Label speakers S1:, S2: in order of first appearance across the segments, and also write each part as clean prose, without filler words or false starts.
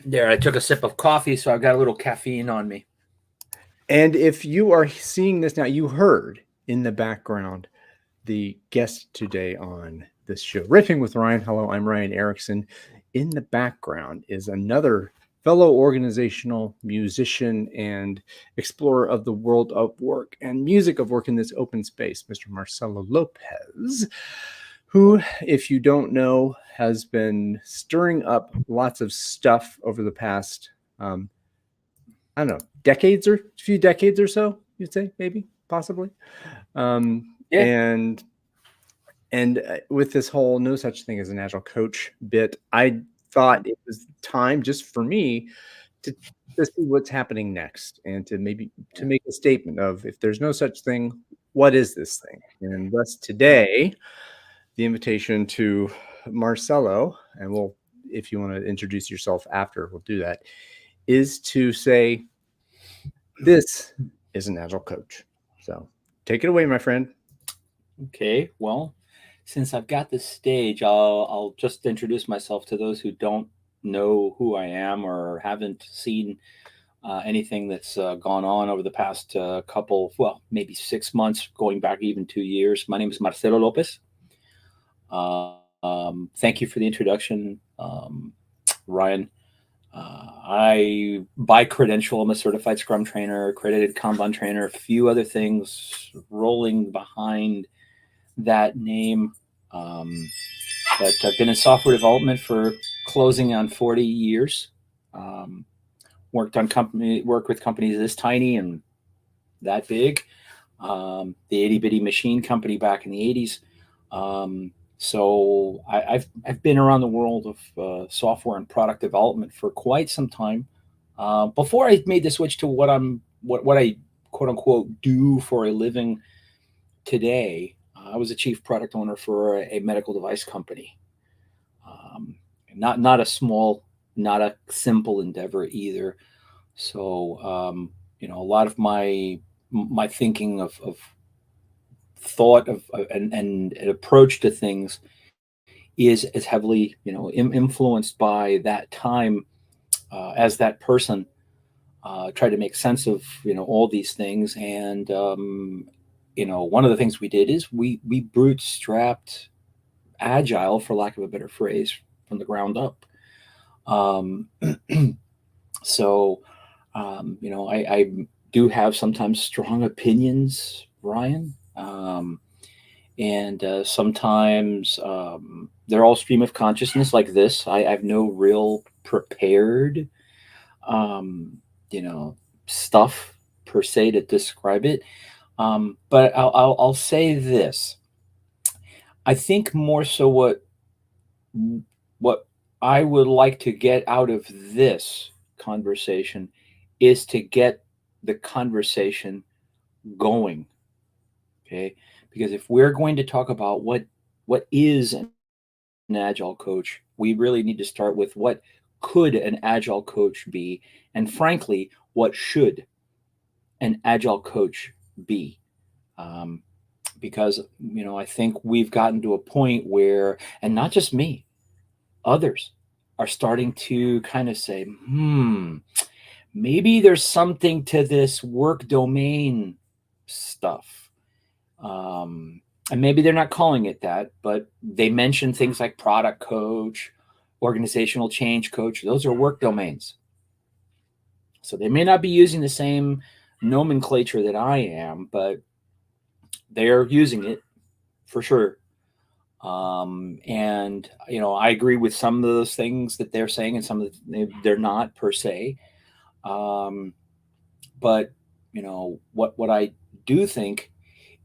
S1: There, I took a sip of coffee, so I've got a little caffeine on me.
S2: And if you are seeing this now, you heard in the background the guest today on this show, Riffing with Ryan. Hello, I'm Ryan Erickson. In the background is another fellow organizational musician and explorer of the world of work and music of work in this open space, Mr. Marcelo Lopez, who, if you don't know, has been stirring up lots of stuff over the past, I don't know, decades or a few decades or so, you'd say, maybe, possibly. Um,
S1: Yeah.
S2: and with this whole no such thing as an agile coach bit, I thought it was time just for me to, to see what's happening next and to maybe to make a statement of if there's no such thing, what is this thing? And thus today, the invitation to Marcelo, and we'll, if you want to introduce yourself after, we'll do that, is to say, this is an agile coach. So take it away, my friend.
S1: Okay. Well, since I've got the stage, I'll just introduce myself to those who don't know who I am or haven't seen anything that's gone on over the past couple, well, maybe 6 months, going back even 2 years. My name is Marcelo Lopez. Thank you for the introduction, Ryan. By credential, I'm a certified Scrum trainer, accredited Kanban trainer, a few other things rolling behind that name. Um, but I've been in software development for closing on 40 years. Um, worked with companies this tiny and that big. The itty bitty machine company back in the 80s. So I've been around the world of software and product development for quite some time. Before I made the switch to what I quote unquote do for a living today, I was a chief product owner for a medical device company. Um, not a small, not a simple endeavor either. So a lot of my thinking of thought and approach to things is heavily influenced by that time as that person tried to make sense of all these things. And one of the things we did is we bootstrapped agile, for lack of a better phrase, from the ground up. um, so I do have sometimes strong opinions, Ryan. And sometimes they're all stream of consciousness like this. I have no real prepared um, you know stuff per se to describe it. But I'll say this. I think more so what I would like to get out of this conversation is to get the conversation going. Okay, because if we're going to talk about what is an agile coach, we really need to start with what could an agile coach be, and frankly, what should an agile coach be. um, because I think we've gotten to a point where, and not just me, others are starting to kind of say, maybe there's something to this work domain stuff. um, and maybe they're not calling it that, but they mention things like product coach, organizational change coach. Those are work domains. So they may not be using the same nomenclature that I am, but they're using it for sure. And I agree with some of those things that they're saying, and some of they're not per se. Um, but what I do think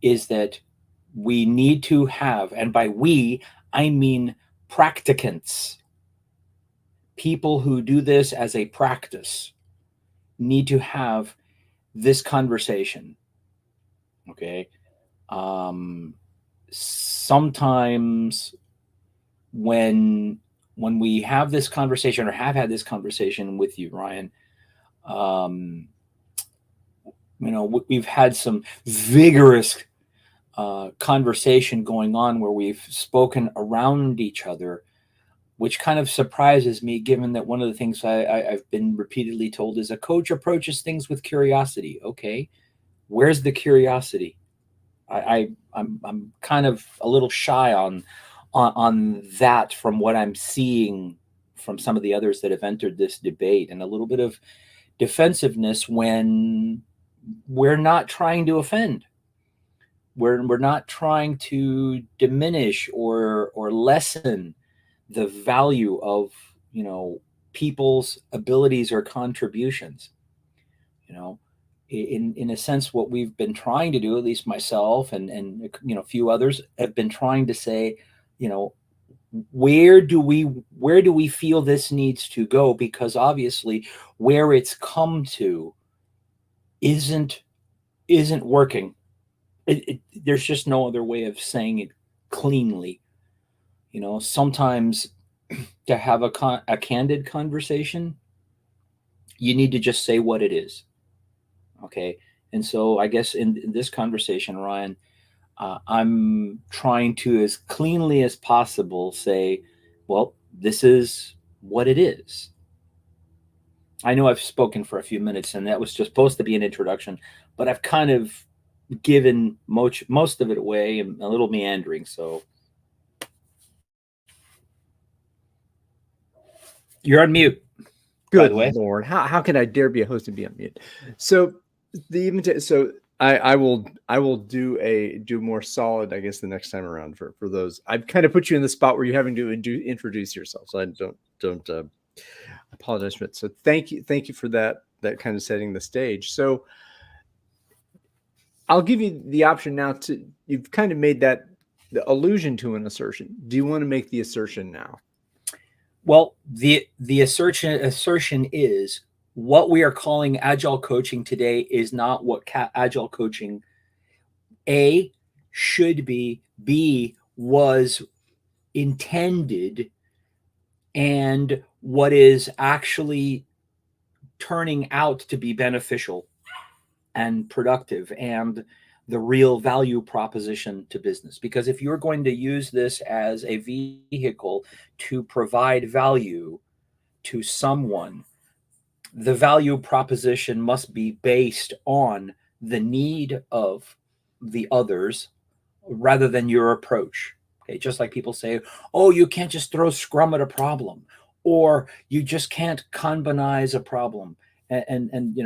S1: is that we need to have, and by we I mean practicants, people who do this as a practice, need to have this conversation. Okay. um Sometimes when we have this conversation, or have had this conversation with you, Ryan, um we've had some vigorous conversation going on where we've spoken around each other. which kind of surprises me, given that one of the things I've been repeatedly told is a coach approaches things with curiosity. Okay, where's the curiosity? I'm kind of a little shy on that from what I'm seeing from some of the others that have entered this debate, and a little bit of defensiveness when we're not trying to offend. We're not trying to diminish or lessen the value of, people's abilities or contributions. You know, in a sense, what we've been trying to do, at least myself and a few others, have been trying to say, you know, where do we feel this needs to go? Because obviously, where it's come to isn't working. There's just no other way of saying it cleanly. Sometimes to have a candid conversation, you need to just say what it is. Okay. And so I guess in this conversation, Ryan, I'm trying to, as cleanly as possible, say, well, this is what it is. I know I've spoken for a few minutes and that was just supposed to be an introduction, but I've kind of given most of it away and a little meandering. So you're on mute, by
S2: Good
S1: the way.
S2: Lord, how can I dare be a host and be on mute? So so I will do more solid, I guess, the next time around for those. I've kind of put you in the spot where you're having to introduce yourself, so I don't apologize for it. So thank you for that kind of setting the stage. So I'll give you the option now you've kind of made the allusion to an assertion. Do you want to make the assertion now?
S1: Well, the assertion is what we are calling agile coaching today is not what agile coaching A should be, B was intended, and what is actually turning out to be beneficial and productive and the real value proposition to business. Because if you're going to use this as a vehicle to provide value to someone, the value proposition must be based on the need of the others rather than your approach. Okay, just like people say, oh, you can't just throw Scrum at a problem, or you just can't Kanbanize a problem. And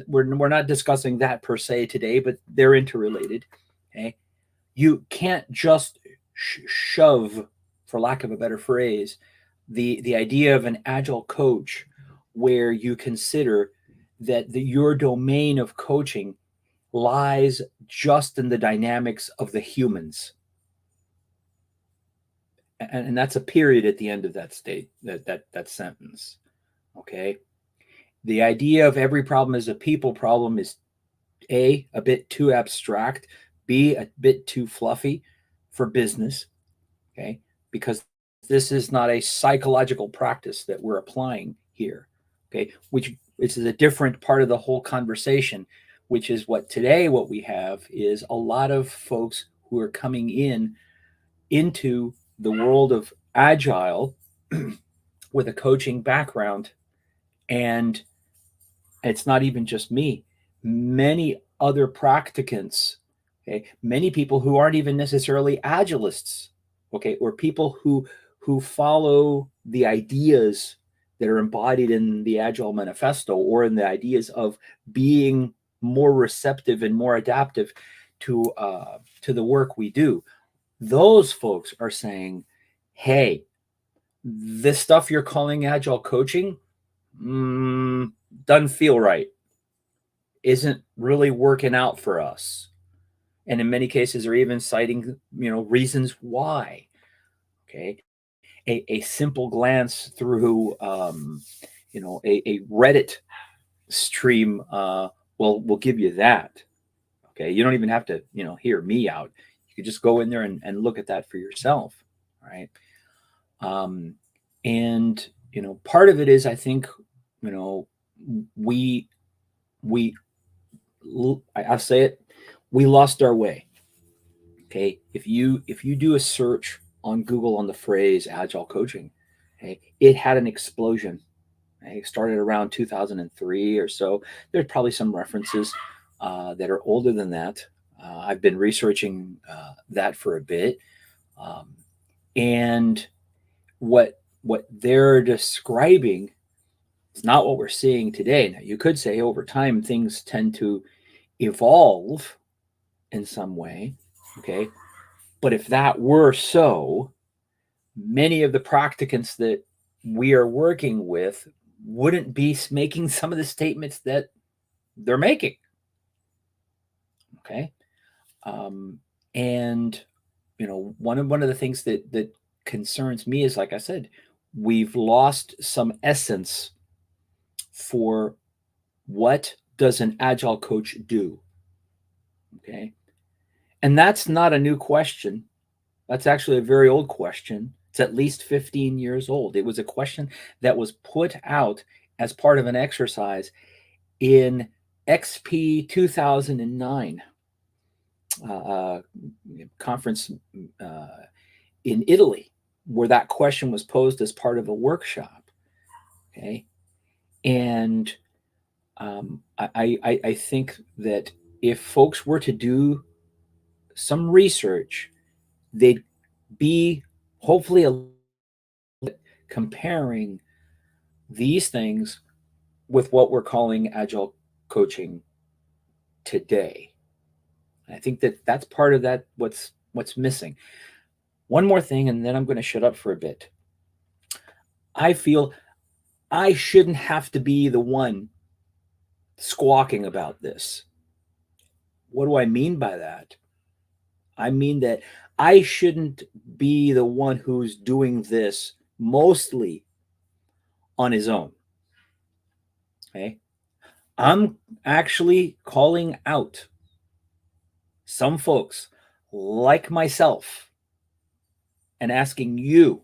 S1: we're not discussing that per se today, but they're interrelated. Okay, you can't just shove, for lack of a better phrase, the idea of an agile coach where you consider that your domain of coaching lies just in the dynamics of the humans, and that's a period at the end of that that sentence. Okay, the idea of every problem is a people problem is a bit too abstract, B a bit too fluffy for business. Okay, because this is not a psychological practice that we're applying here. Okay, which is a different part of the whole conversation, which is what we have is a lot of folks who are coming into the world of agile with a coaching background, and it's not even just me, many other practicants, okay, many people who aren't even necessarily agilists, okay, or people who follow the ideas that are embodied in the Agile Manifesto or in the ideas of being more receptive and more adaptive to the work we do. Those folks are saying, hey, this stuff you're calling agile coaching doesn't feel right, isn't really working out for us, and in many cases are even citing reasons why. Okay, a simple glance through a Reddit stream will give you that. Okay, you don't even have to hear me out. You could just go in there and look at that for yourself. Right. And part of it is, I think, we I'll say it, we lost our way. Okay, if you do a search on Google on the phrase agile coaching, Okay? It had an explosion. Okay? It started around 2003 or so. There's probably some references that are older than that. I've been researching that for a bit. Um, and what they're describing is not what we're seeing today. Now, you could say over time things tend to evolve in some way, okay? But if that were so, many of the practicants that we are working with wouldn't be making some of the statements that they're making, okay? Um, and one of the things that concerns me is, like I said, we've lost some essence for what does an agile coach do, okay? And that's not a new question. That's actually a very old question. It's at least 15 years old. It was a question that was put out as part of an exercise in XP 2009 conference in Italy, where that question was posed as part of a workshop. Okay. And I think that if folks were to do some research, they'd be hopefully comparing these things with what we're calling agile coaching today. I think that that's part of that what's missing. One more thing, and then I'm going to shut up for a bit. I feel I shouldn't have to be the one squawking about this. What do I mean by that? I mean that I shouldn't be the one who's doing this mostly on his own. Okay. I'm actually calling out some folks like myself and asking you,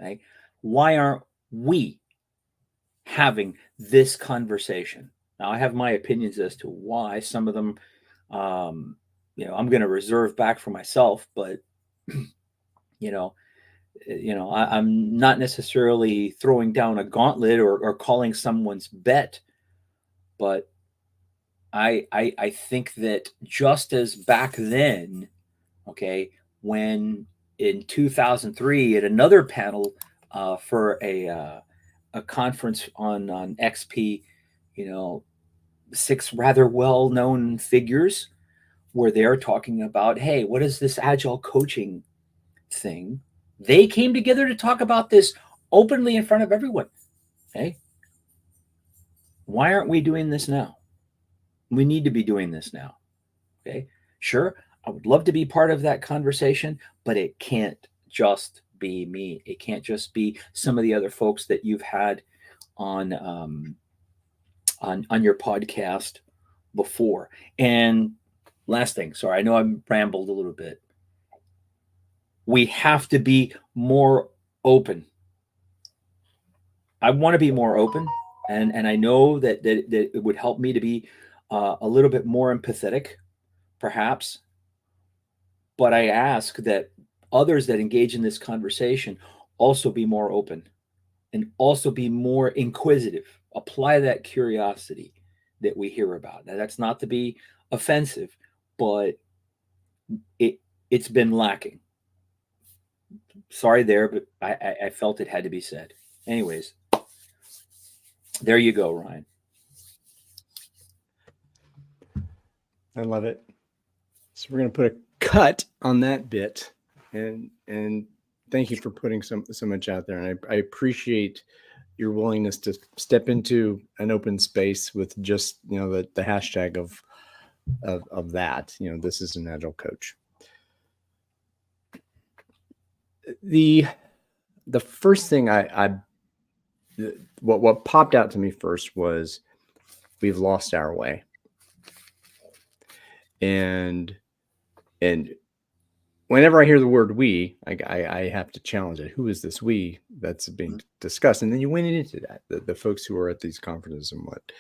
S1: okay, why aren't we having this conversation? Now, I have my opinions as to why. Some of them, I'm going to reserve back for myself, but you know, I'm not necessarily throwing down a gauntlet or calling someone's bet, but I think that just as back then, okay, when in 2003 at another panel for a conference on XP, you know, six rather well-known figures were there talking about, hey, what is this agile coaching thing? They came together to talk about this openly in front of everyone. Hey, why aren't we doing this now? We need to be doing this now. Okay. Sure, I would love to be part of that conversation, but it can't just be me. It can't just be some of the other folks that you've had on on your podcast before. And last thing, sorry, I know I rambled a little bit. We have to be more open. I want to be more open, and I know that it would help me to be a little bit more empathetic, perhaps. But I ask that others that engage in this conversation also be more open and also be more inquisitive. Apply that curiosity that we hear about. Now, that's not to be offensive, but it's been lacking. Sorry there, but I felt it had to be said. Anyways, there you go, Ryan.
S2: I love it. So we're going to put a cut on that bit, and thank you for putting so much out there. And I appreciate your willingness to step into an open space with just, the hashtag of that, this is an agile coach. The first thing what popped out to me first was we've lost our way. And whenever I hear the word we, I have to challenge it. Who is this we that's being discussed? And then you went into that, the folks who are at these conferences and what.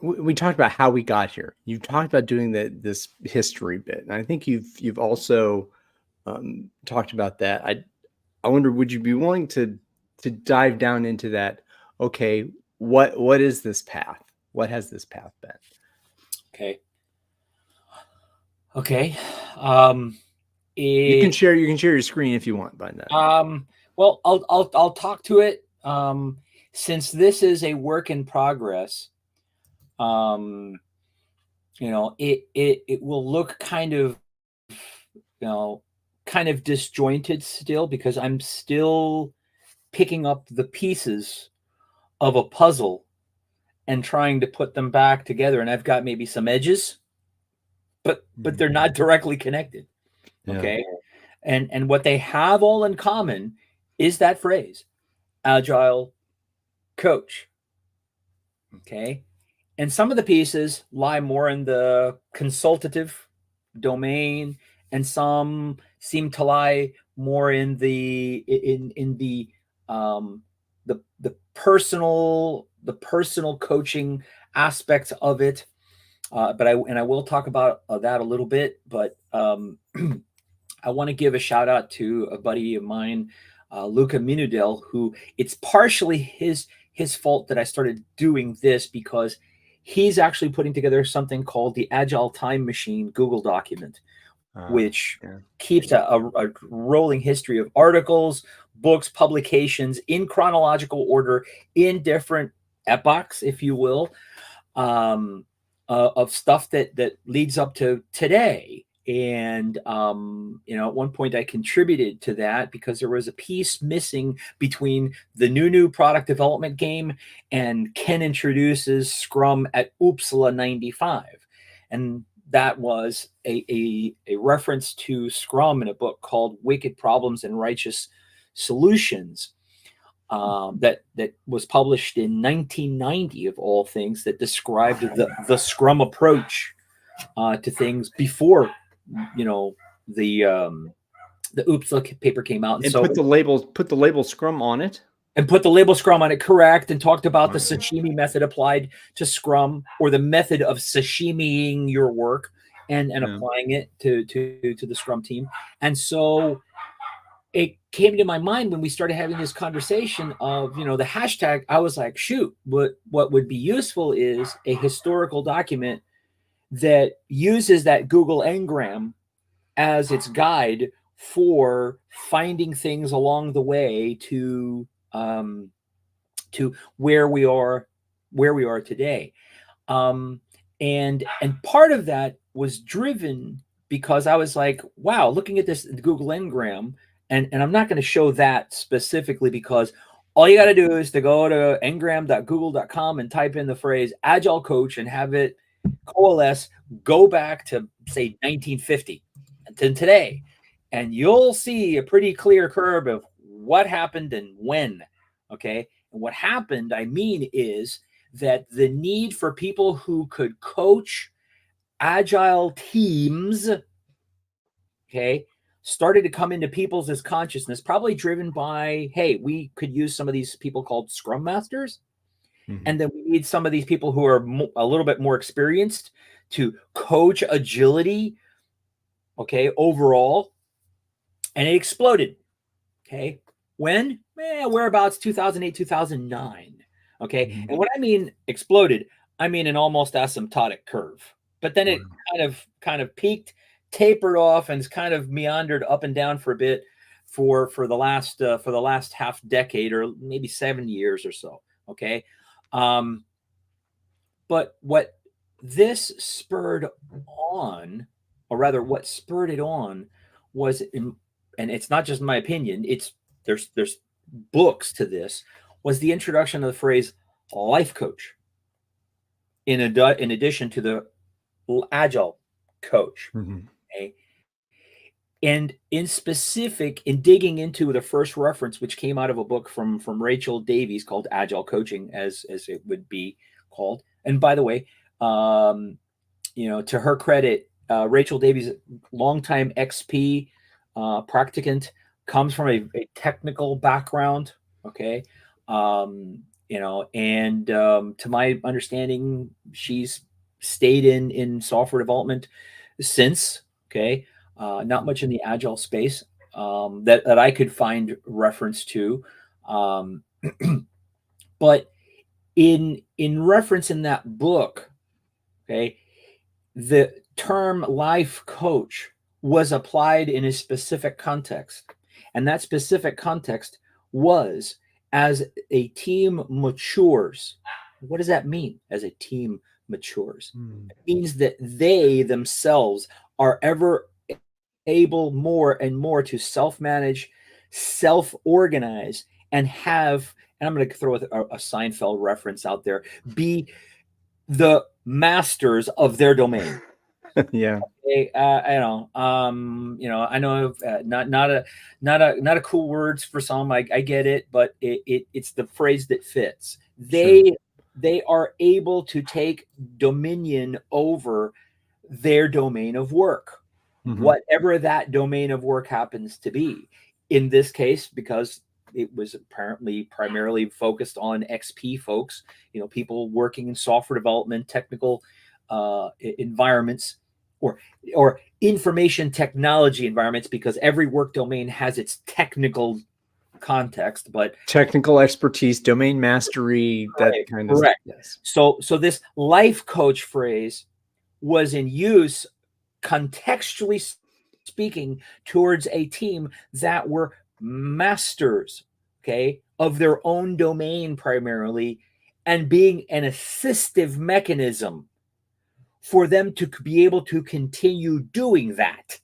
S2: we talked about how we got here. You talked about doing this history bit, and I think you've also talked about that. I wonder, would you be willing to dive down into that? Okay, what is this path? What has this path been?
S1: Okay. Okay.
S2: You can share your screen if you want by that.
S1: Well, I'll talk to it. Since this is a work in progress, it will look kind of, kind of disjointed still, because I'm still picking up the pieces of a puzzle and trying to put them back together. And I've got maybe some edges, but they're not directly connected. Okay. Yeah. And what they have all in common is that phrase, Agile Coach. Okay. And some of the pieces lie more in the consultative domain, and some seem to lie more in the personal coaching aspects of it. But I will talk about that a little bit. But I want to give a shout out to a buddy of mine, Luca Minudel, who it's partially his fault that I started doing this, because he's actually putting together something called the Agile Time Machine Google document, which keeps a rolling history of articles, books, publications in chronological order in different epochs, if you will, of stuff that leads up to today. And, at one point I contributed to that because there was a piece missing between the new product development game and Ken introduces Scrum at Uppsala 95. And that was a reference to Scrum in a book called Wicked Problems and Righteous Solutions, that was published in 1990, of all things, that described the Scrum approach to things before the Uppsala paper came out,
S2: and so put the label Scrum on it,
S1: and put the label Scrum on it, correct, and talked about the sashimi method applied to Scrum, or the method of sashimiing your work and applying it to the Scrum team. And so it came to my mind when we started having this conversation of the hashtag. I was like, shoot, what would be useful is a historical document that uses that Google Ngram as its guide for finding things along the way to where we are today. And part of that was driven because I was like, wow, looking at this Google Ngram, and I'm not going to show that specifically, because all you got to do is to go to ngram.google.com and type in the phrase Agile Coach and have it coalesce, go back to say 1950 to today, and you'll see a pretty clear curve of what happened and when. Okay. And what happened, I mean, is that the need for people who could coach agile teams, okay, started to come into people's consciousness, probably driven by, hey, we could use some of these people called Scrum Masters. And then we need some of these people who are a little bit more experienced to coach agility, okay, overall. And it exploded, okay? When? Whereabouts 2008, 2009, okay? And when I mean exploded, I mean an almost asymptotic curve. But then it kind of peaked, tapered off, and it's kind of meandered up and down for a bit for the last half decade, or maybe 7 years or so, okay? But what this spurred on, or rather what spurred it on, was, and it's not just my opinion, there's books to this, was the introduction of the phrase life coach in addition to the Agile Coach. Okay? And in specific, in digging into the first reference, which came out of a book from Rachel Davies called Agile Coaching, as it would be called. And by the way, to her credit, Rachel Davies, longtime XP practicant, comes from a technical background. Okay. and to my understanding, she's stayed in software development since. Okay, not much in the agile space that I could find reference to, um, but in reference in that book, okay, the term life coach was applied in a specific context. And that specific context was as a team matures. What does that mean as a team matures?
S2: Mm.
S1: It means that they themselves are ever able more and more to self manage, self organize, and have, and I'm going to throw a Seinfeld reference out there, be the masters of their domain.
S2: Yeah,
S1: I know not a cool words for some. I get it, but it's the phrase that fits.
S2: sure.
S1: They are able to take dominion over their domain of work,
S2: Mhm.
S1: whatever that domain of work happens to be. In this case, because it was apparently primarily focused on XP folks, people working in software development, technical environments, or or information technology environments, because every work domain has its technical context. But
S2: Technical expertise, domain mastery, that
S1: right,
S2: kind of stuff.
S1: correct.
S2: Yes.
S1: So this life coach phrase was in use contextually speaking towards a team that were masters, okay, of their own domain primarily, and being an assistive mechanism for them to be able to continue doing that.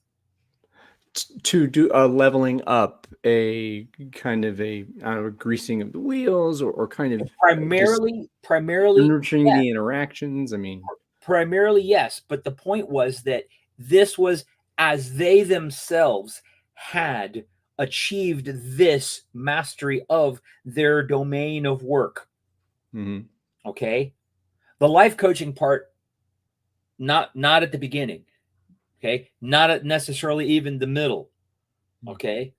S2: To do a leveling up, a kind of a, I don't know, greasing of the wheels, or kind of just
S1: Primarily,
S2: nurturing
S1: yes.
S2: the interactions. I mean,
S1: Primarily, yes. But the point was that this was as they themselves had achieved this mastery of their domain of work.
S2: mhm.
S1: Okay. The life coaching part, not at the beginning. Okay. Not at necessarily even the middle. Okay.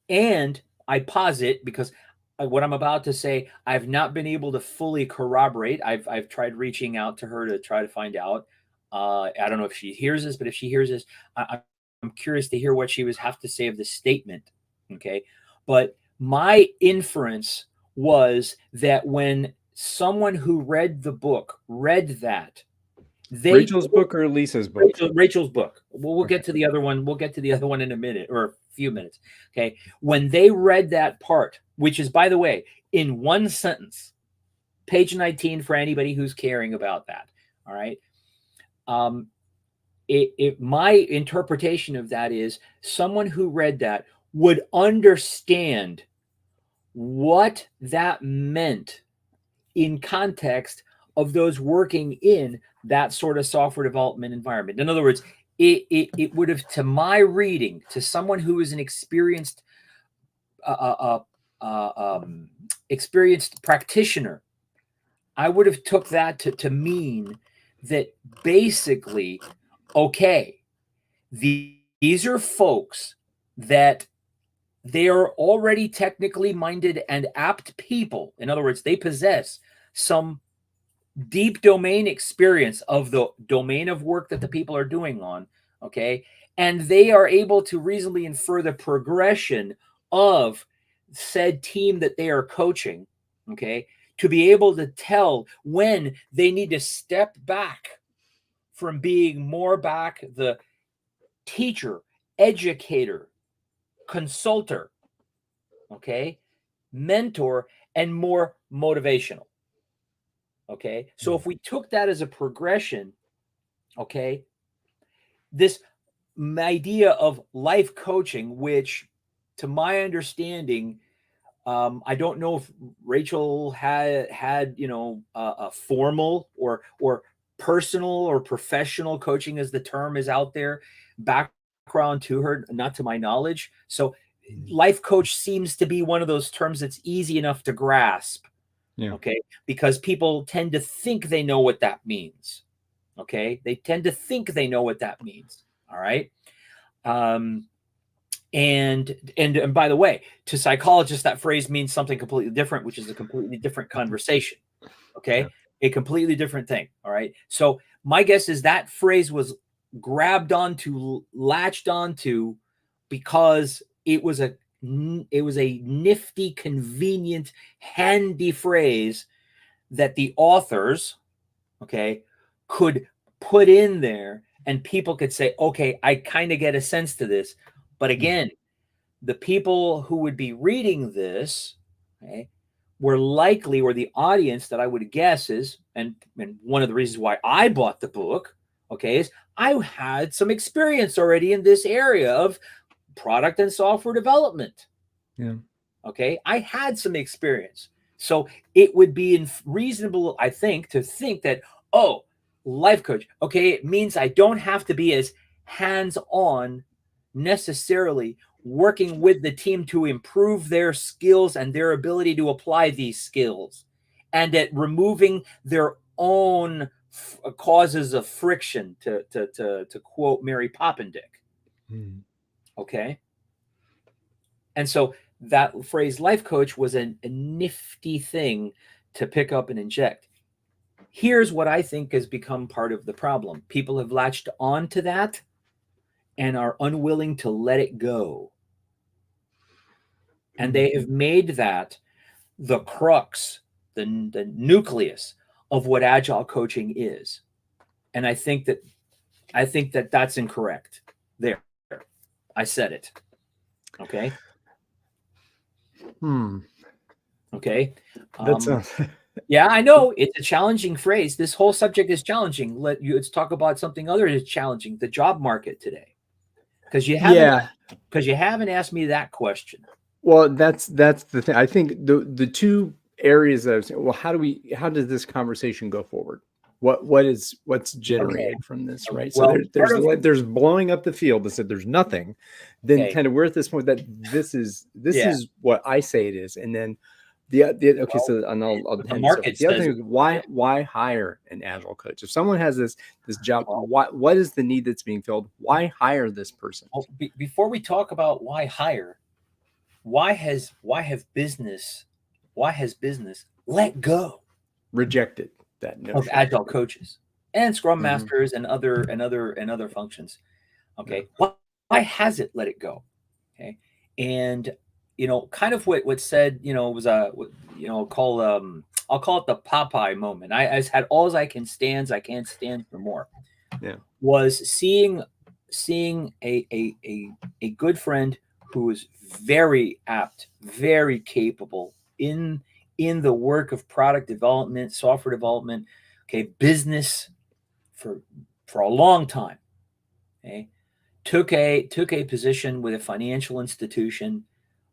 S1: And I posit, because what I'm about to say, I've not been able to fully corroborate. I've tried reaching out to her to try to find out. I don't know if she hears this, but if she hears this, I'm curious to hear what she was have to say of this statement. Okay, but my inference was that when someone who read the book read that, they
S2: Rachel's book or Lisa's book?
S1: Rachel's book. We'll
S2: Okay.
S1: get to the other one. We'll get to the other one in a minute or a few minutes. Okay. When they read that part, which is, by the way, in one sentence, page 19 for anybody who's caring about that. All right. Um, my interpretation of that is someone who read that would understand what that meant in context of those working in that sort of software development environment. In other words, it would have, to my reading, to someone who is an uh, uh, experienced practitioner, I would have took that to mean that basically, okay, these are folks that they are already technically minded and apt people. In other words, they possess some deep domain experience of the domain of work that the people are doing on, okay, and they are able to reasonably infer the progression of said team that they are coaching, okay, to be able to tell when they need to step back from being more back the teacher, educator, consulter, okay, mentor, and more motivational. Okay. So if we took that as a progression, okay, this idea of life coaching, which to my understanding, I don't know if Rachel had a formal or personal or professional coaching, as the term is out there, background to her, not to my knowledge. So life coach seems to be one of those terms that's easy enough to grasp.
S2: Yeah.
S1: Okay, because people tend to think they know what that means. Okay, they tend to think they know what that means. All right. Um, And by the way, to psychologists, that phrase means something completely different, which is a completely different conversation. Okay.
S2: Yeah.
S1: A completely different thing. All right. So my guess is that phrase was grabbed onto, latched onto, because it was a nifty, convenient, handy phrase that the authors, okay, could put in there, and people could say, okay, I kind of get a sense to this. But again, the people who would be reading this, okay, were likely, or the audience that I would guess is, and one of the reasons why I bought the book, okay, is I had some experience already in this area of product and software development.
S2: Yeah.
S1: Okay, I had some experience. So it would be reasonable, I think, to think that, oh, life coach, okay, it means I don't have to be as hands-on necessarily working with the team to improve their skills and their ability to apply these skills, and at removing their own causes of friction, to quote Mary Poppendick. Okay. And so that phrase life coach was a nifty thing to pick up and inject. Here's what I think has become part of the problem. People have latched onto that and are unwilling to let it go. And they have made that the crux, the nucleus of what agile coaching is. And I think that that's incorrect. There, I said it. Okay. Okay.
S2: That's
S1: Yeah, I know it's a challenging phrase. This whole subject is challenging. Let's talk about something other that's challenging: the job market today. Because you haven't asked me that question.
S2: Well, that's the thing. I think the two areas that I was saying, well, how does this conversation go forward? What's generated from this, right? So
S1: Well,
S2: there's blowing up the field that said there's nothing. Then
S1: Okay.
S2: kind of we're at this point that this is what I say it is, and then so and I'll
S1: the
S2: hand this over.
S1: market
S2: The other
S1: says
S2: thing is why hire an agile coach? If someone has this job, what is the need that's being filled? Why hire this person?
S1: before we talk about why hire, why has business let go
S2: Rejected that
S1: of
S2: notion.
S1: agile coaches and scrum masters and other functions? Okay. Why has it let it go? Okay. And kind of what said, was I'll call it the Popeye moment. I had all I can stand, I can't stand for more.
S2: Yeah.
S1: Was seeing a good friend who was very apt, very capable in the work of product development, software development, okay, business for a long time. Okay. Took a position with a financial institution,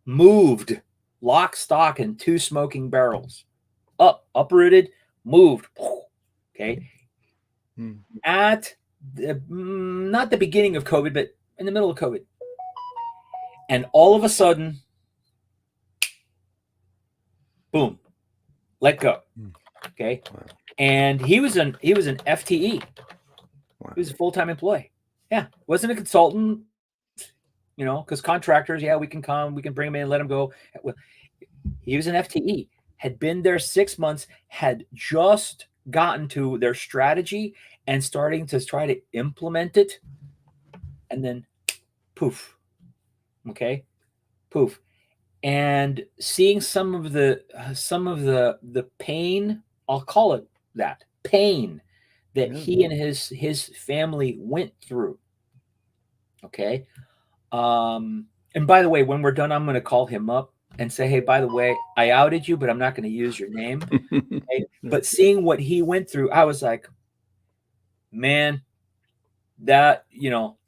S1: moved lock, stock, and two smoking barrels, uprooted, moved. Okay. At not the beginning of COVID, but in the middle of COVID. And all of a sudden, boom, let go. Okay.
S2: Wow.
S1: And he was an FTE.
S2: Wow.
S1: He was a full-time employee. Yeah. Wasn't a consultant, because contractors, we can come, we can bring him in, let him go. He was an FTE, had been there 6 months, had just gotten to their strategy and starting to try to implement it. And then poof. Okay. Poof. And seeing some of the pain, I'll call it that, pain that he and his family went through. Okay. And by the way, when we're done, I'm going to call him up and say, hey, by the way, I outed you, but I'm not going to use your name. Okay? But seeing what he went through, I was like, man, that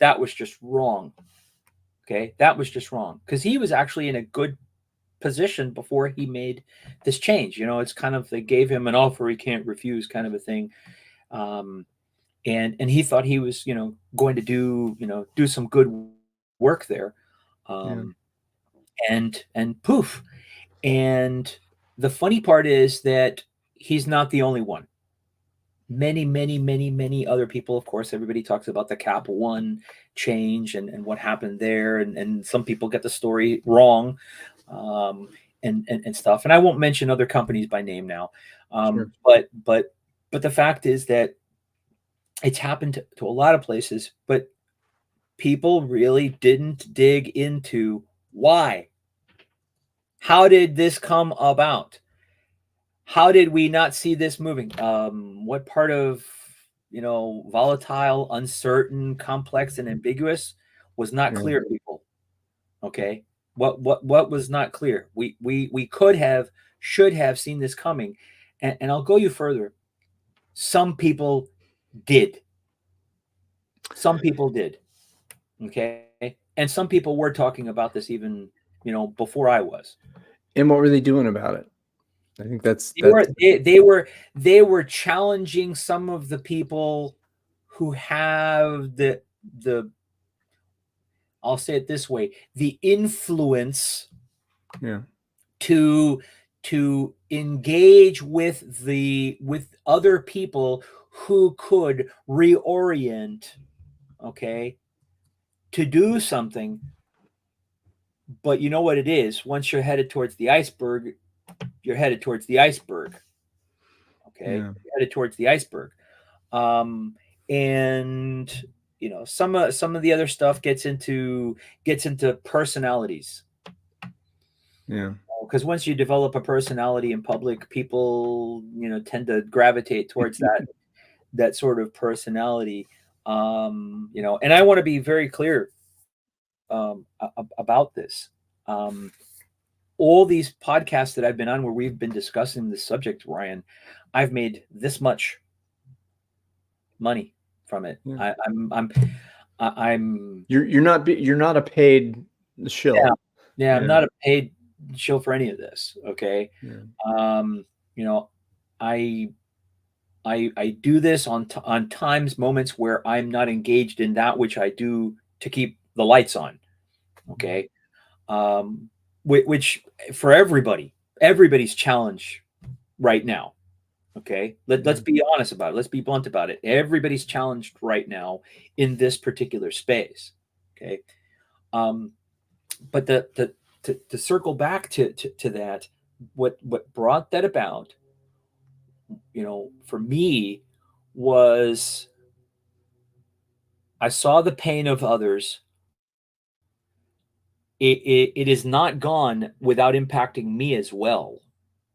S1: was just wrong. Okay. That was just wrong. Because he was actually in a good position before he made this change. It's kind of, they gave him an offer he can't refuse kind of a thing. And he thought he was, going to do some good work there. And poof. And the funny part is that he's not the only one. many other people. Of course, everybody talks about the Cap One change and what happened there, and some people get the story wrong, and stuff. And I won't mention other companies by name now,
S2: Sure.
S1: but the fact is that it's happened to a lot of places, but people really didn't dig into why. How did this come about? How did we not see this moving? What part of, volatile, uncertain, complex, and ambiguous was not
S2: Yeah.
S1: clear, people? Okay, what was not clear? We could have, should have seen this coming, and I'll go you further. Some people did. Some people did. Okay, and some people were talking about this even, before I was.
S2: And what were they doing about it? I think that's
S1: They were challenging some of the people who have the I'll say it this way, the influence
S2: yeah.
S1: to engage with other people who could reorient, okay, to do something. But you know what it is? Once you're headed towards the iceberg, you're headed towards the iceberg. Okay,
S2: Yeah.
S1: you're headed towards the iceberg. And some of the other stuff gets into personalities.
S2: Yeah.
S1: Because once you develop a personality in public, people tend to gravitate towards that sort of personality. And I want to be very clear about this. All these podcasts that I've been on where we've been discussing this subject, Ryan, I've made this much money from it.
S2: Yeah.
S1: I'm
S2: You're not a paid shill.
S1: yeah, I'm not a paid shill for any of this. Okay.
S2: Yeah.
S1: You know, I I do this on times, moments where I'm not engaged in that which I do to keep the lights on. Okay. Which for everybody's challenge right now. Okay. Let's be honest about it. Let's be blunt about it. Everybody's challenged right now in this particular space. Okay. But to circle back to that, what brought that about, for me, was I saw the pain of others. It is not gone without impacting me as well.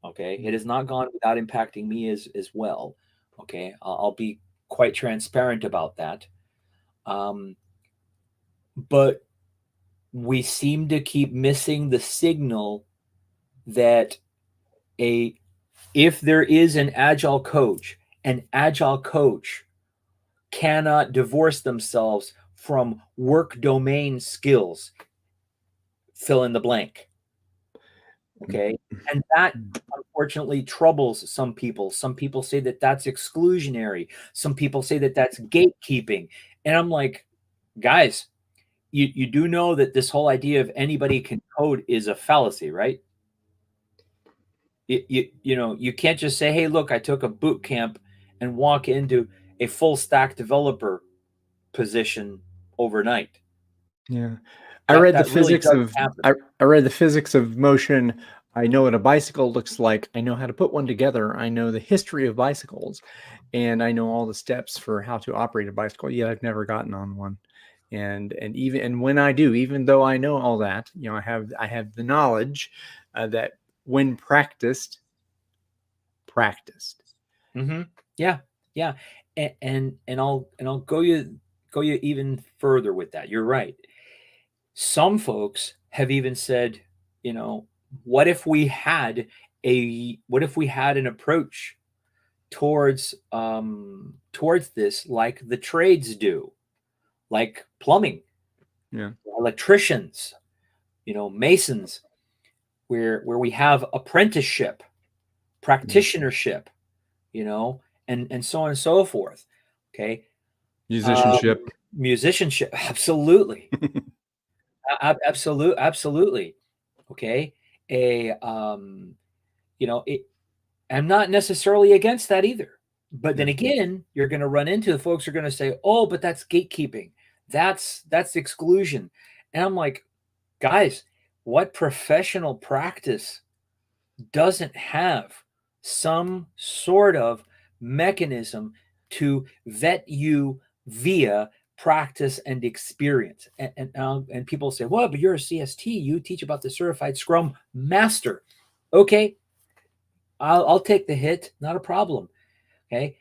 S1: Okay, it is not gone without impacting me as well. Okay, I'll be quite transparent about that. But we seem to keep missing the signal that if there is an agile coach cannot divorce themselves from work domain skills, fill in the blank. Okay. And that unfortunately troubles some people. Some people say that that's exclusionary. Some people say that that's gatekeeping. And I'm like, guys, you do know that this whole idea of anybody can code is a fallacy, right? You can't just say, hey, look, I took a boot camp and walk into a full stack developer position overnight.
S2: Yeah. I read the
S1: really
S2: physics
S1: doesn't
S2: of
S1: happen.
S2: I read the physics of motion. I know what a bicycle looks like. I know how to put one together. I know the history of bicycles, and I know all the steps for how to operate a bicycle. Yet I've never gotten on one. And when I do, even though I know all that, I have the knowledge that when practiced.
S1: Mm-hmm. Yeah, yeah, and I'll go you even further with that. You're right. Some folks have even said, what if we had an approach towards this like the trades do, like plumbing, electricians, masons, where we have apprenticeship, practitionership, and so on and so forth. Okay. Musicianship. Absolutely. Absolutely. Okay. I'm not necessarily against that either. But then again, you're going to run into the folks who are going to say, oh, but that's gatekeeping. That's exclusion. And I'm like, guys, what professional practice doesn't have some sort of mechanism to vet you via practice and experience? And people say, well, but you're a CST. You teach about the certified Scrum Master. Okay, I'll take the hit. Not a problem. Okay.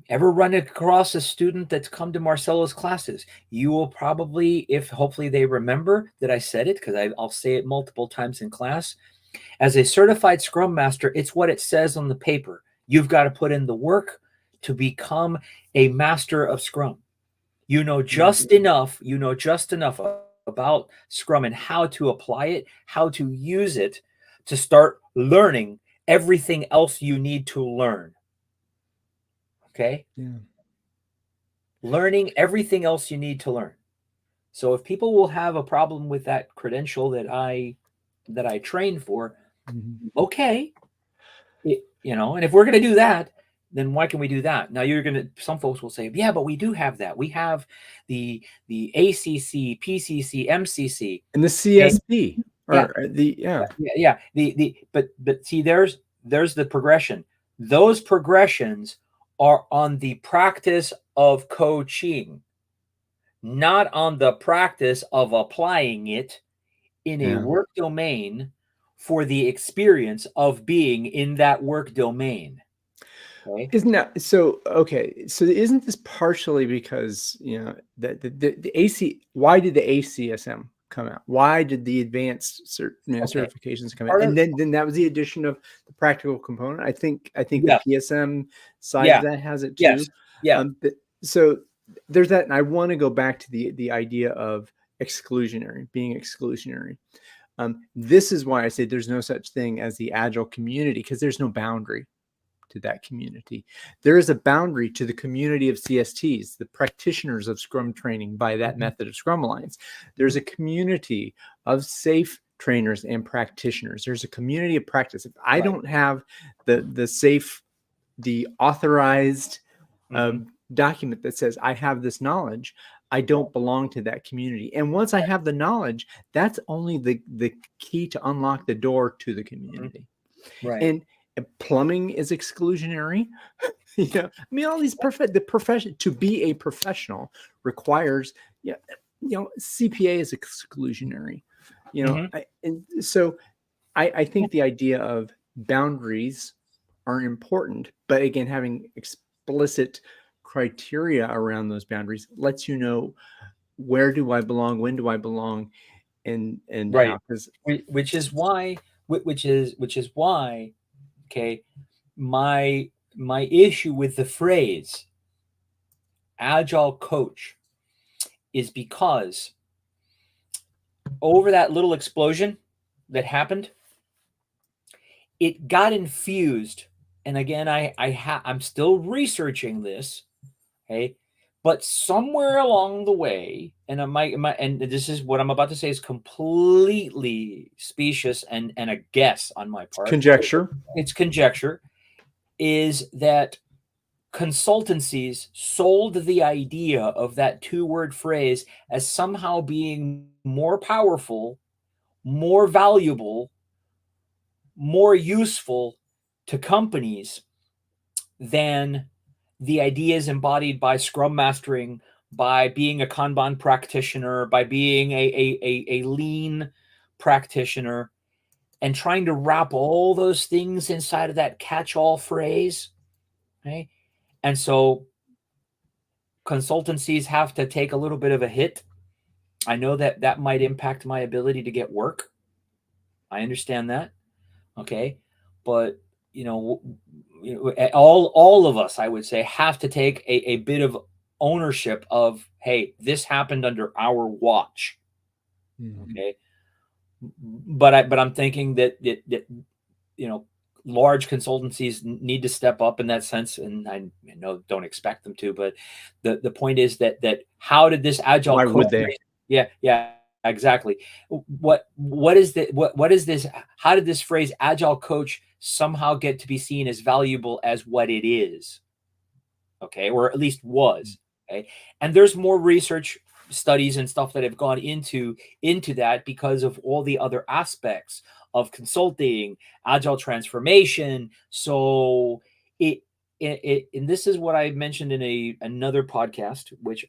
S1: Ever run across a student that's come to Marcelo's classes? You will probably, if hopefully they remember that I said it, because I'll say it multiple times in class. As a certified Scrum Master, it's what it says on the paper. You've got to put in the work to become a master of Scrum. You know just enough. You know just enough about Scrum and how to apply it, how to use it to start learning everything else you need to learn. Okay?
S2: Yeah.
S1: Learning everything else you need to learn. So if people will have a problem with that credential that I trained for, okay. And if we're going to do that, then why can we do that? Now some folks will say, yeah, but we do have that. We have the ACC, PCC, MCC.
S2: And the CSP.
S1: But see, there's the progression. Those progressions are on the practice of coaching, not on the practice of applying it in a work domain for the experience of being in that work domain. Okay.
S2: Isn't that so? Okay, so isn't this partially because the AC? Why did the ACSM come out? Why did the advanced certifications come out? And then that was the addition of the practical component. I think the PSM side of that has it too.
S1: Yes. Yeah.
S2: So there's that, and I want to go back to the idea of being exclusionary. This is why I say there's no such thing as the Agile community, because there's no boundary to that community. There is a boundary to the community of CSTs, the practitioners of Scrum training by that method of Scrum Alliance. There's a community of safe trainers and practitioners. There's a community of practice. If I don't have the authorized document that says I have this knowledge, I don't belong to that community. And once I have the knowledge, that's only the key to unlock the door to the community.
S1: Right.
S2: And plumbing is exclusionary. All these the profession to be a professional requires, CPA is exclusionary. I think the idea of boundaries are important, but again, having explicit criteria around those boundaries lets you know where do I belong, when do I belong, and
S1: right.
S2: how,
S1: which is why okay, my issue with the phrase Agile Coach is because over that little explosion that happened, it got infused. And again, I'm still researching this, okay? But somewhere along the way, and and this is what I'm about to say is completely specious and a guess on my part.
S2: Conjecture.
S1: It's conjecture. Is that consultancies sold the idea of that two-word phrase as somehow being more powerful, more valuable, more useful to companies than the ideas embodied by Scrum Mastering, by being a Kanban practitioner, by being a lean practitioner, and trying to wrap all those things inside of that catch-all phrase. Okay? And so consultancies have to take a little bit of a hit. I know that might impact my ability to get work. I understand that. Okay. But, all of us, I would say, have to take a bit of ownership of, hey, this happened under our watch. Okay. But I'm thinking that large consultancies need to step up in that sense, and I don't expect them to. But the point is that how did this Agile?
S2: Why would they?
S1: Yeah, exactly. What is this? How did this phrase Agile Coach somehow get to be seen as valuable as what it is? okay, or at least was, okay. And there's more research studies and stuff that have gone into that because of all the other aspects of consulting, agile transformation. So and this is what I mentioned in another podcast, which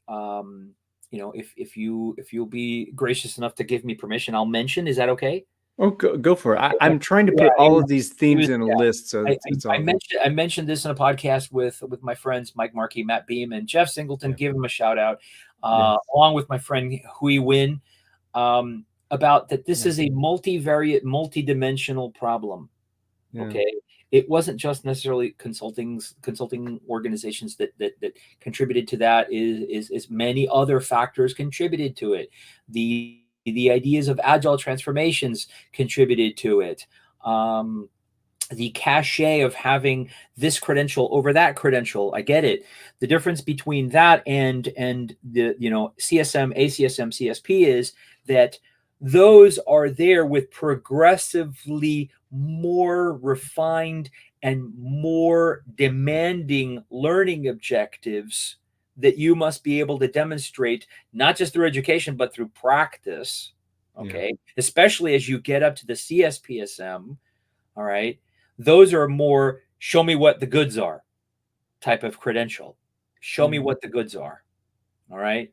S1: if you'll be gracious enough to give me permission, I'll mention. Is that okay?
S2: Oh, go for it. I'm trying to
S1: Yeah,
S2: put all
S1: yeah.
S2: of these
S1: It
S2: themes
S1: was,
S2: in a
S1: yeah.
S2: list, so it's all good.
S1: I mentioned this in a podcast with my friends Mike Markey, Matt Beam, and Jeff Singleton.
S2: Yeah.
S1: Give him a shout out,
S2: Yes.
S1: along with my friend Hui Win, about that. This
S2: Yeah.
S1: is a multivariate, multidimensional problem.
S2: Yeah.
S1: Okay, it wasn't just necessarily consulting organizations that contributed to that. Is many other factors contributed to it. The ideas of agile transformations contributed to it. The cachet of having this credential over that credential. I get it. The difference between that and the CSM, ACSM, CSP is that those are there with progressively more refined and more demanding learning objectives that you must be able to demonstrate, not just through education, but through practice. Okay. Yeah. Especially as you get up to the CSPSM. All right. Those are more show me what the goods are type of credential. Show me what the goods are. All right.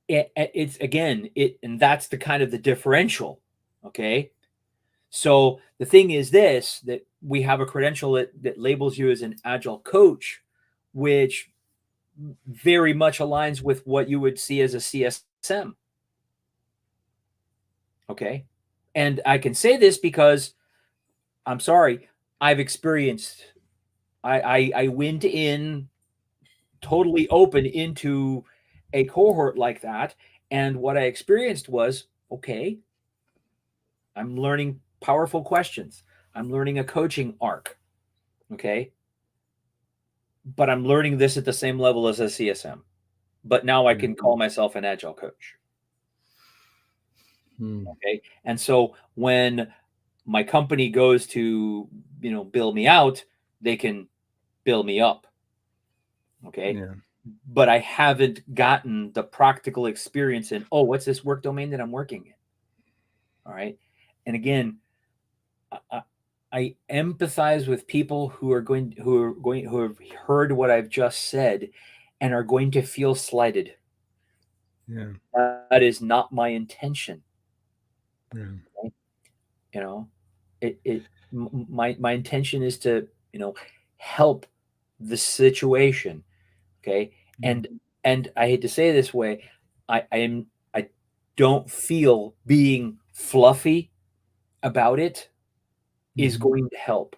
S1: It's again, and that's the kind of the differential. Okay. So the thing is this, that we have a credential that labels you as an agile coach, which very much aligns with what you would see as a CSM. Okay. And I can say this because I'm sorry, I've experienced, I went in totally open into a cohort like that. And what I experienced was, okay, I'm learning powerful questions. I'm learning a coaching arc. Okay. But I'm learning this at the same level as a CSM. But now I can call myself an agile coach. Okay. And so when my company goes to, bill me out, they can bill me up. Okay. Yeah. But I haven't gotten the practical experience in, what's this work domain that I'm working in? All right. And again, I empathize with people who have heard what I've just said and are going to feel slighted.
S2: Yeah.
S1: That is not my intention.
S2: Yeah.
S1: Okay? My intention is to, help the situation. Okay. And I hate to say it this way, I don't feel being fluffy about it is going to help.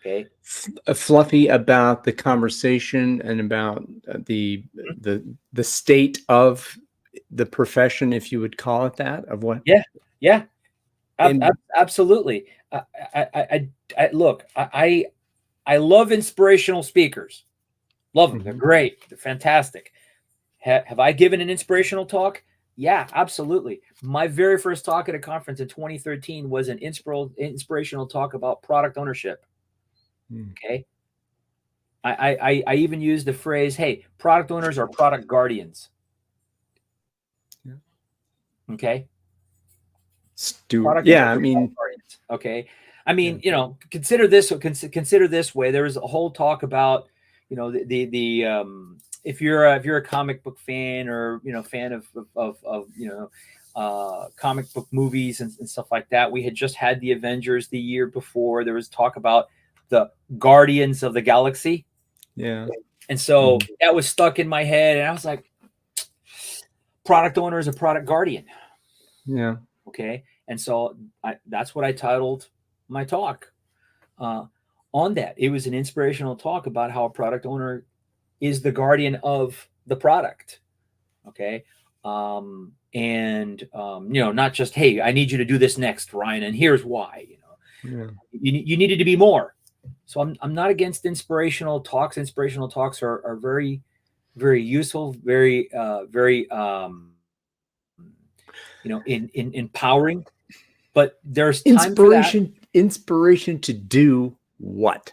S1: Okay.
S2: Fluffy about the conversation and about the state of the profession, if you would call it that, of what.
S1: Yeah. Absolutely. I look, I love inspirational speakers. Love them. They're great. They're fantastic. Have I given an inspirational talk? Yeah, absolutely. My very first talk at a conference in 2013 was an inspirational talk about product ownership. Okay. I even used the phrase, hey, product owners are product guardians.
S2: Yeah.
S1: Okay.
S2: Yeah, I mean,
S1: okay. I mean, consider this way. There was a whole talk about, if you're a comic book fan or fan of comic book movies and stuff like that. We had just had the Avengers the year before. There was talk about the Guardians of the Galaxy.
S2: Yeah.
S1: And so that was stuck in my head, and I was like, product owner is a product guardian.
S2: Yeah.
S1: Okay. And so that's what I titled my talk on that. It was an inspirational talk about how a product owner is the guardian of the product. Okay. Not just, hey, I need you to do this next, Ryan, and here's why. You needed to be more. So I'm not against inspirational talks. Inspirational talks are very, very useful, very empowering. But there's time for that.
S2: Inspiration to do what?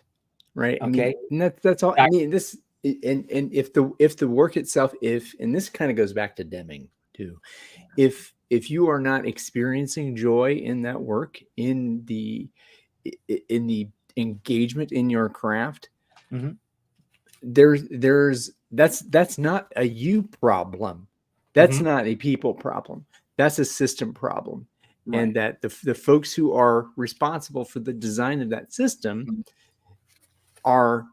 S2: right? I mean,
S1: Okay.
S2: and that's all. I mean, this and if the work itself, and this kind of goes back to Deming too, if you are not experiencing joy in that work, in the engagement in your craft,
S1: Mm-hmm.
S2: that's not a you problem. That's
S1: Mm-hmm.
S2: not a people problem. That's a system problem. And
S1: Right.
S2: that the folks who are responsible for the design of that system
S1: Mm-hmm.
S2: are,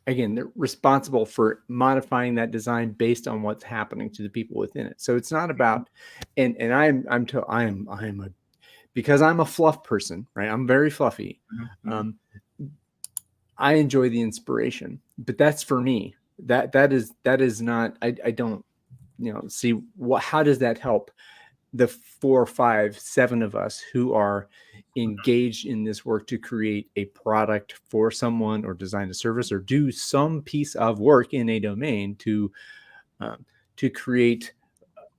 S2: again, they're responsible for modifying that design based on what's happening to the people within it. So it's not about, and I'm a, because I'm a fluff person, right? I'm very fluffy.
S1: Mm-hmm.
S2: Um, I enjoy the inspiration, but that's for me. That is not. I don't, see what. How does that help the 4, 5, 7 of us who are engaged in this work to create a product for someone, or design a service, or do some piece of work in a domain um, to create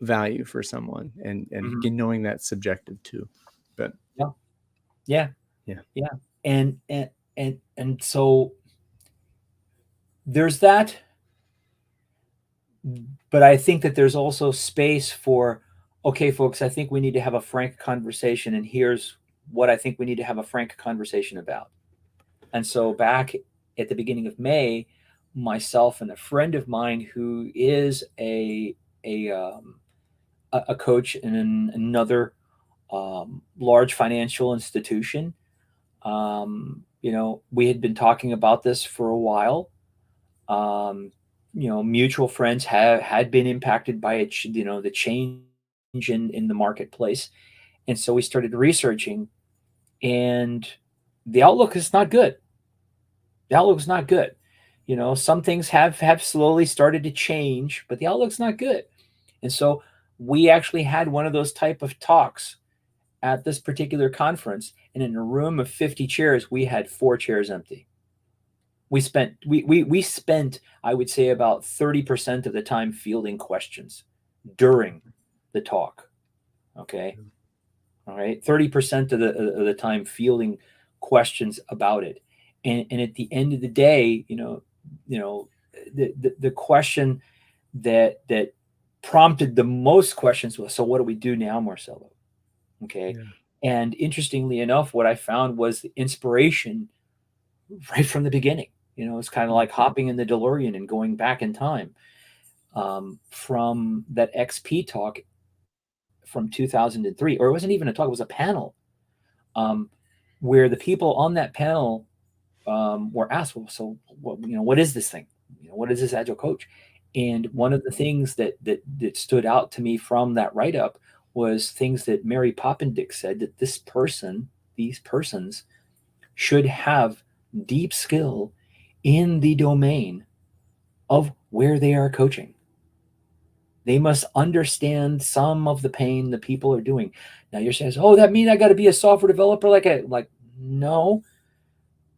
S2: value for someone, and
S1: Mm-hmm.
S2: knowing that's subjective too. But
S1: Yeah. Yeah.
S2: yeah,
S1: Yeah. And so there's that, but I think that there's also space for, okay, folks, I think we need to have a frank conversation, and here's what I think we need to have a frank conversation about. And so back at the beginning of May, myself and a friend of mine who is a um, a coach in another large financial institution, we had been talking about this for a while. Um, mutual friends had been impacted by it, the change in the marketplace, and so we started researching, and the outlook is not good. The outlook's not good. Some things have slowly started to change, but the outlook's not good. And so we actually had one of those type of talks at this particular conference, and in a room of 50 chairs, we had 4 chairs empty. We spent, I would say, about 30% of the time fielding questions during the talk. Okay. All right. 30% of the time fielding questions about it. And at the end of the day, the question that prompted the most questions was, so what do we do now, Marcelo? Okay.
S2: yeah,
S1: And interestingly enough, what I found was the inspiration right from the beginning. It's kind of like hopping in the DeLorean and going back in time, from that XP talk from 2003, or it wasn't even a talk, it was a panel, um, where the people on that panel were asked, well, so what is this thing? What is this Agile Coach? And one of the things that stood out to me from that write up was things that Mary Poppendick said, that these persons should have deep skill in the domain of where they are coaching. They must understand some of the pain the people are doing. Now you're saying, oh, that means I got to be a software developer? Like no,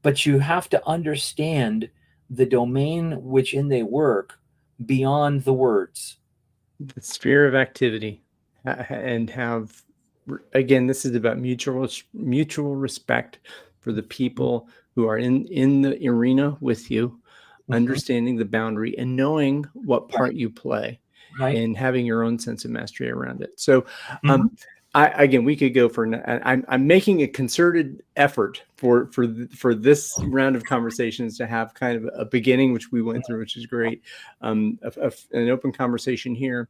S1: but you have to understand the domain which in they work beyond the words.
S2: the sphere of activity, and have, again, this is about mutual respect for the people who are in the arena with you,
S1: Mhm.
S2: understanding the boundary and knowing what
S1: Right.
S2: part you play,
S1: Right.
S2: and having your own sense of mastery around it. So
S1: Mhm.
S2: again, we could go for, I'm making a concerted effort for this round of conversations to have kind of a beginning, which we went through, which is great. An open conversation here,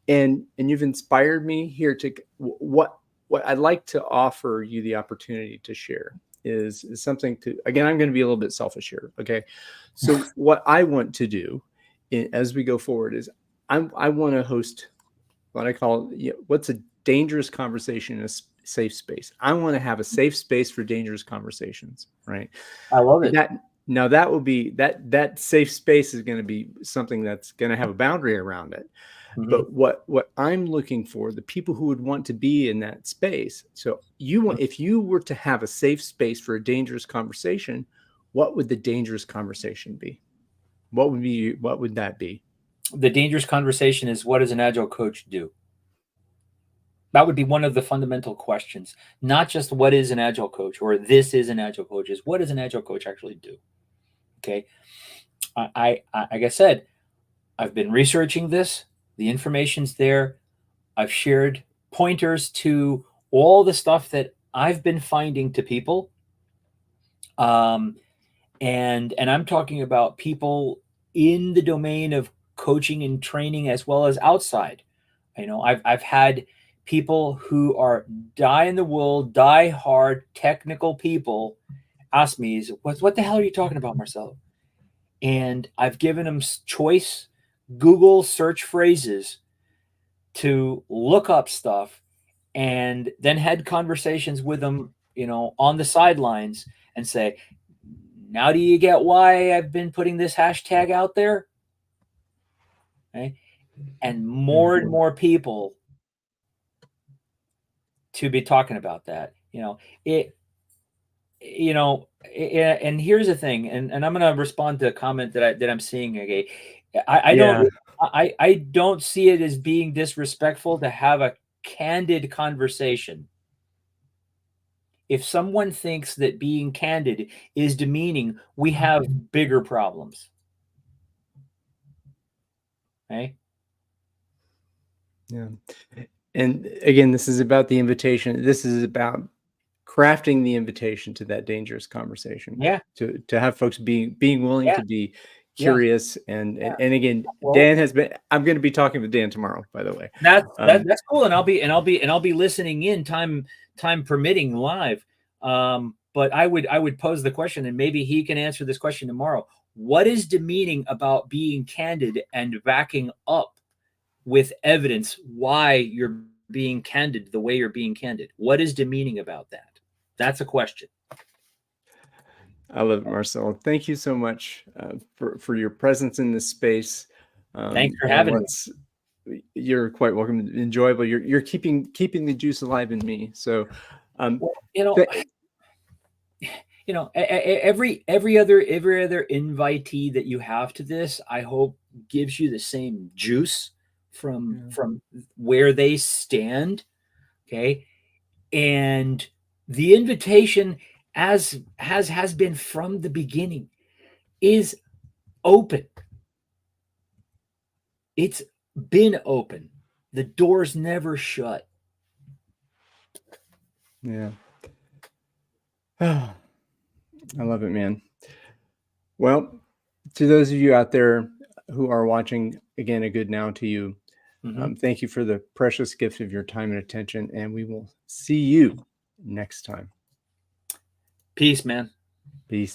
S2: and you've inspired me here to what I'd like to offer you the opportunity to share is something to, again, I'm going to be a little bit selfish here. Okay. So what I want to do as we go forward is I want to host what I call, what's a dangerous conversation in a safe space. I want to have a safe space for dangerous conversations, right?
S1: I love it.
S2: That now that will be that safe space is going to be something that's going to have a boundary around it.
S1: Mhm.
S2: But what I'm looking for, the people who would want to be in that space. So if you were to have a safe space for a dangerous conversation, what would the dangerous conversation be? What would that be?
S1: The dangerous conversation is, what does an Agile coach do? That would be one of the fundamental questions. Not just what is an Agile coach or this is an Agile coach, is what does an Agile coach actually do? Okay. Like I said, I've been researching this. The information's there. I've shared pointers to all the stuff that I've been finding to people. Um, and I'm talking about people in the domain of coaching and training as well as outside. I've had people who are die in the wool, die hard technical people ask me, what the hell are you talking about, Marcelo? And I've given them choice Google search phrases to look up stuff, and then had conversations with them, on the sidelines, and say, now do you get why I've been putting this hashtag out there? Okay. And more and more people to be talking about that. And here's the thing, and I'm going to respond to a comment that I'm seeing. Okay. I don't
S2: Yeah.
S1: I don't see it as being disrespectful to have a candid conversation. If someone thinks that being candid is demeaning, we have bigger problems. Okay.
S2: Yeah. And again, this is about the invitation. This is about crafting the invitation to that dangerous conversation.
S1: Yeah.
S2: To have folks being willing
S1: Yeah.
S2: to be
S1: Yeah.
S2: curious. And again,
S1: Well,
S2: Dan has been, I'm going to be talking with Dan tomorrow, by the way.
S1: that's cool, and I'll be listening in, time permitting, live. But I would pose the question, and maybe he can answer this question tomorrow. What is demeaning about being candid and backing up with evidence why you're being candid the way you're being candid? What is demeaning about that? That's a question.
S2: I love it, Marcelo. Thank you so much for your presence in this space.
S1: Thanks for
S2: And
S1: having me.
S2: you're quite welcome. Enjoyable. You're keeping the juice alive in me. So,
S1: Well, every other invitee that you have to this, I hope, gives you the same juice from where they stand. Okay. And the invitation, as has been from the beginning, is open. It's been open. The door's never shut.
S2: Yeah. I love it, man. Well, to those of you out there who are watching, again, a good now to you. Thank you for the precious gift of your time and attention, and we will see you next time.
S1: Peace, man.
S2: Peace.